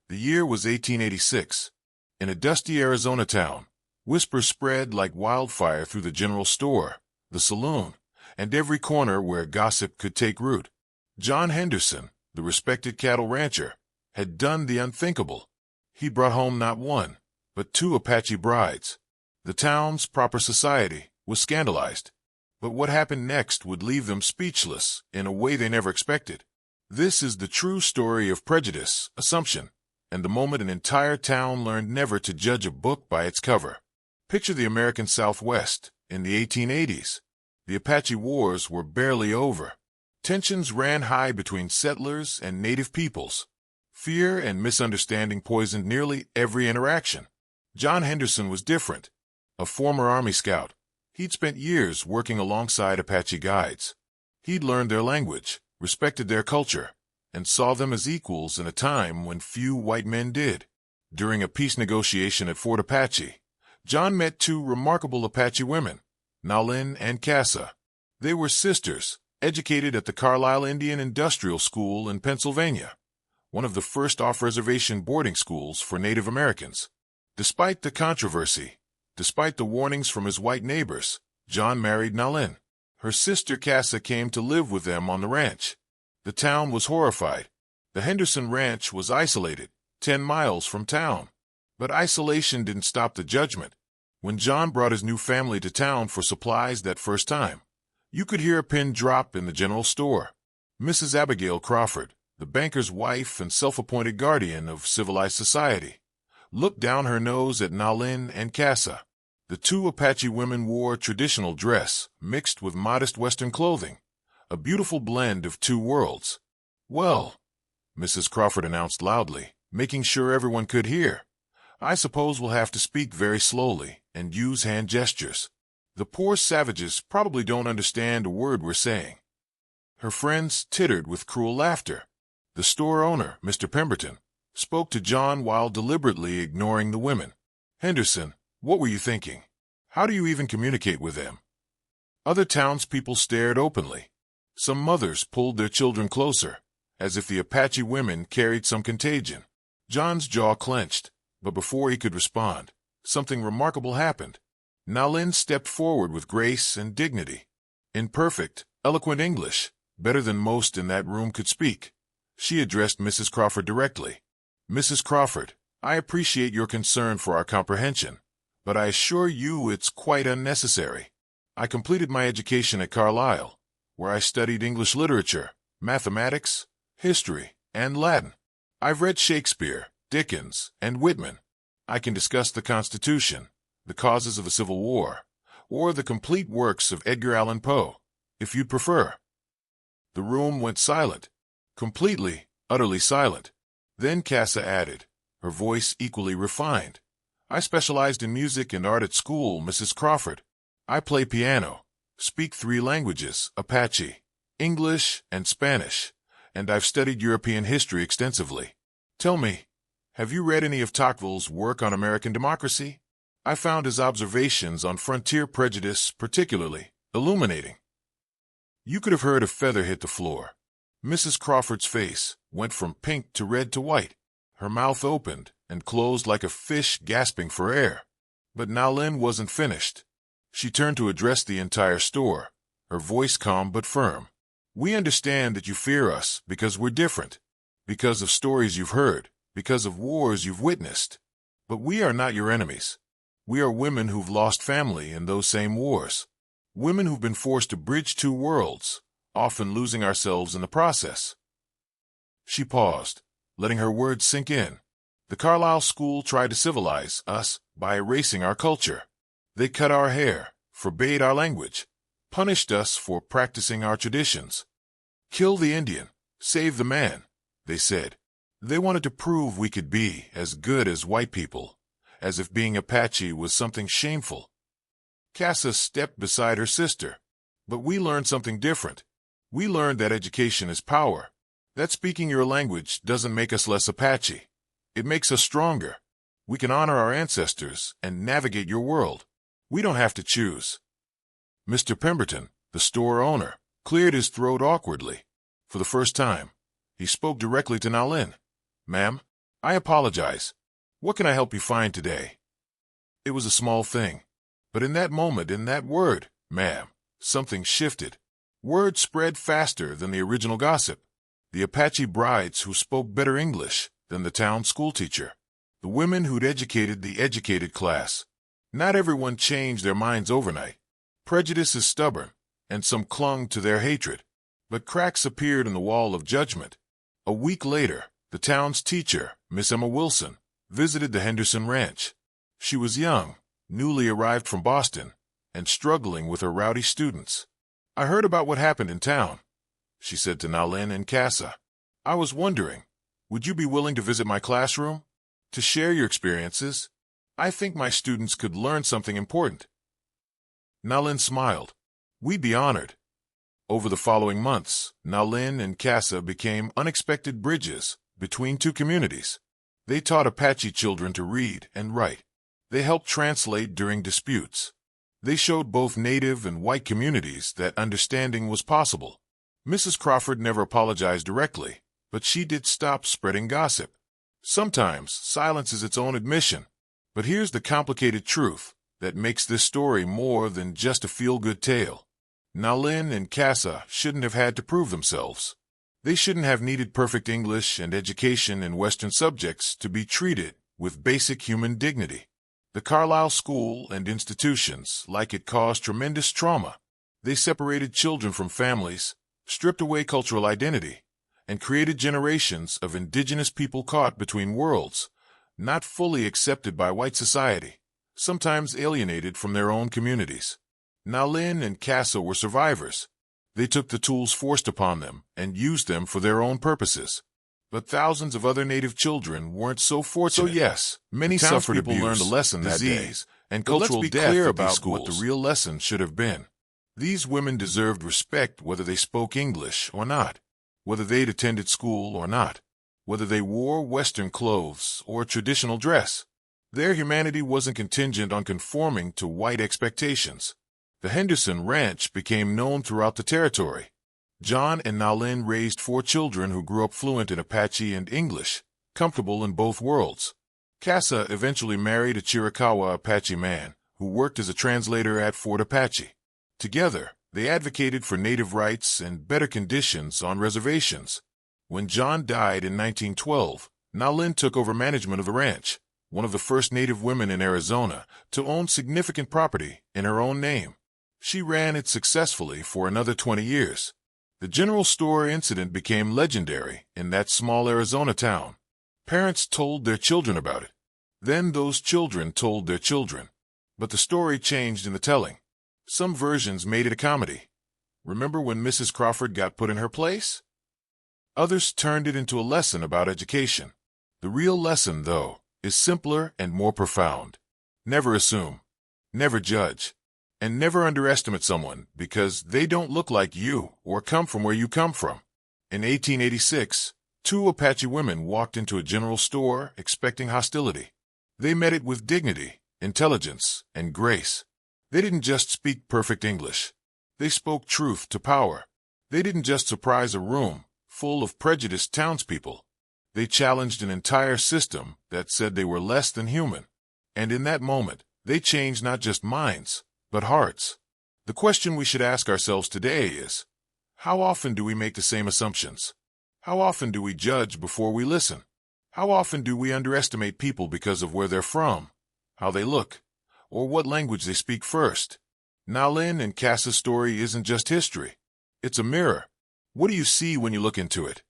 The year was 1886. In a dusty Arizona town, whispers spread like wildfire through the general store, the saloon, and every corner where gossip could take root. John Henderson, the respected cattle rancher, had done the unthinkable. He brought home not one, but two Apache brides. The town's proper society was scandalized. But what happened next would leave them speechless in a way they never expected. This is the true story of prejudice, assumption, and the moment an entire town learned never to judge a book by its cover. Picture the American Southwest in the 1880s. The Apache Wars were barely over. Tensions ran high between settlers and native peoples. Fear and misunderstanding poisoned nearly every interaction. John Henderson was different. A former Army scout, he'd spent years working alongside Apache guides. He'd learned their language, respected their culture, and saw them as equals in a time when few white men did. During a peace negotiation at Fort Apache, John met two remarkable Apache women, Nalin and Casa. They were sisters, educated at the Carlisle Indian Industrial School in Pennsylvania, one of the first off-reservation boarding schools for Native Americans. Despite the controversy, despite the warnings from his white neighbors, John married Nalin. Her sister Casa came to live with them on the ranch. The town was horrified. The Henderson Ranch was isolated, 10 miles from town. But isolation didn't stop the judgment. When John brought his new family to town for supplies that first time, you could hear a pin drop in the general store. Mrs. Abigail Crawford, the banker's wife and self-appointed guardian of civilized society, looked down her nose at Nalin and Casa. The two Apache women wore traditional dress mixed with modest Western clothing, a beautiful blend of two worlds. "Well," Mrs. Crawford announced loudly, making sure everyone could hear, "I suppose we'll have to speak very slowly and use hand gestures. The poor savages probably don't understand a word we're saying." Her friends tittered with cruel laughter. The store owner, Mr. Pemberton, spoke to John while deliberately ignoring the women. "Henderson, what were you thinking? How do you even communicate with them?" Other townspeople stared openly. Some mothers pulled their children closer, as if the Apache women carried some contagion. John's jaw clenched, but before he could respond, something remarkable happened. Nalin stepped forward with grace and dignity. In perfect, eloquent English, better than most in that room could speak, she addressed Mrs. Crawford directly. "Mrs. Crawford, I appreciate your concern for our comprehension, but I assure you it's quite unnecessary. I completed my education at Carlisle, where I studied English literature, mathematics, history, and Latin. I've read Shakespeare, Dickens, and Whitman. I can discuss the Constitution, the causes of a civil war, or the complete works of Edgar Allan Poe, if you'd prefer." The room went silent, completely, utterly silent. Then Casa added, her voice equally refined, "I specialized in music and art at school, Mrs. Crawford. I play piano, speak 3 languages, Apache, English, and Spanish, and I've studied European history extensively. Tell me, have you read any of Tocqueville's work on American democracy? I found his observations on frontier prejudice particularly illuminating." You could have heard a feather hit the floor. Mrs. Crawford's face went from pink to red to white. Her mouth opened and closed like a fish gasping for air. But Nalin wasn't finished. She turned to address the entire store, her voice calm but firm. "We understand that you fear us because we're different, because of stories you've heard, because of wars you've witnessed. But we are not your enemies. We are women who've lost family in those same wars. Women who've been forced to bridge 2 worlds, often losing ourselves in the process." She paused, letting her words sink in. "The Carlisle School tried to civilize us by erasing our culture. They cut our hair, forbade our language, punished us for practicing our traditions. 'Kill the Indian, save the man,' they said. They wanted to prove we could be as good as white people, as if being Apache was something shameful." Casa stepped beside her sister. "But we learned something different. We learned that education is power, that speaking your language doesn't make us less Apache. It makes us stronger. We can honor our ancestors and navigate your world. We don't have to choose." Mr. Pemberton, the store owner, cleared his throat awkwardly. For the first time, he spoke directly to Nalin. "Ma'am, I apologize. What can I help you find today? It was a small thing. But in that moment, in that word, ma'am, something shifted. Word spread faster than the original gossip. The Apache brides who spoke better English than the town schoolteacher. The women who'd educated the educated class. Not everyone changed their minds overnight. Prejudice is stubborn, and some clung to their hatred. But cracks appeared in the wall of judgment. A week later, the town's teacher, Miss Emma Wilson, visited the Henderson ranch. She was young, newly arrived from Boston, and struggling with her rowdy students. I heard about what happened in town, she said to Nalin and Casa. I was wondering, would you be willing to visit my classroom? To share your experiences? I think my students could learn something important. Nalin smiled. We'd be honored. Over the following months, Nalin and Casa became unexpected bridges between two communities. They taught Apache children to read and write. They helped translate during disputes. They showed both native and white communities that understanding was possible. Mrs. Crawford never apologized directly, but she did stop spreading gossip. Sometimes silence is its own admission. But here's the complicated truth that makes this story more than just a feel-good tale. Nalin and Casa shouldn't have had to prove themselves. They shouldn't have needed perfect English and education in Western subjects to be treated with basic human dignity. The Carlisle School and institutions like it caused tremendous trauma. They separated children from families, stripped away cultural identity, and created generations of indigenous people caught between worlds, not fully accepted by white society, sometimes alienated from their own communities. Nalin and Casa were survivors. They took the tools forced upon them and used them for their own purposes. But thousands of other native children weren't so fortunate. So yes, many suffered abuse, learned a lesson that day, and cultural death. Let's be clear about what the real lesson should have been. These women deserved respect whether they spoke English or not, whether they'd attended school or not, whether they wore Western clothes or traditional dress. Their humanity wasn't contingent on conforming to white expectations. The Henderson Ranch became known throughout the territory. John and Nalin raised 4 children who grew up fluent in Apache and English, comfortable in both worlds. Casa eventually married a Chiricahua Apache man who worked as a translator at Fort Apache. Together, they advocated for native rights and better conditions on reservations. When John died in 1912, Nalin took over management of the ranch, one of the first native women in Arizona to own significant property in her own name. She ran it successfully for another 20 years. The general store incident became legendary in that small Arizona town. Parents told their children about it. Then those children told their children. But the story changed in the telling. Some versions made it a comedy. Remember when Mrs. Crawford got put in her place? Others turned it into a lesson about education. The real lesson, though, is simpler and more profound. Never assume. Never judge. And never underestimate someone because they don't look like you or come from where you come from. In 1886, 2 Apache women walked into a general store expecting hostility. They met it with dignity, intelligence, and grace. They didn't just speak perfect English. They spoke truth to power. They didn't just surprise a room full of prejudiced townspeople. They challenged an entire system that said they were less than human. And in that moment, they changed not just minds, but hearts. The question we should ask ourselves today is, how often do we make the same assumptions? How often do we judge before we listen? How often do we underestimate people because of where they're from, how they look, or what language they speak first? Nalin and Casa's story isn't just history. It's a mirror. What do you see when you look into it?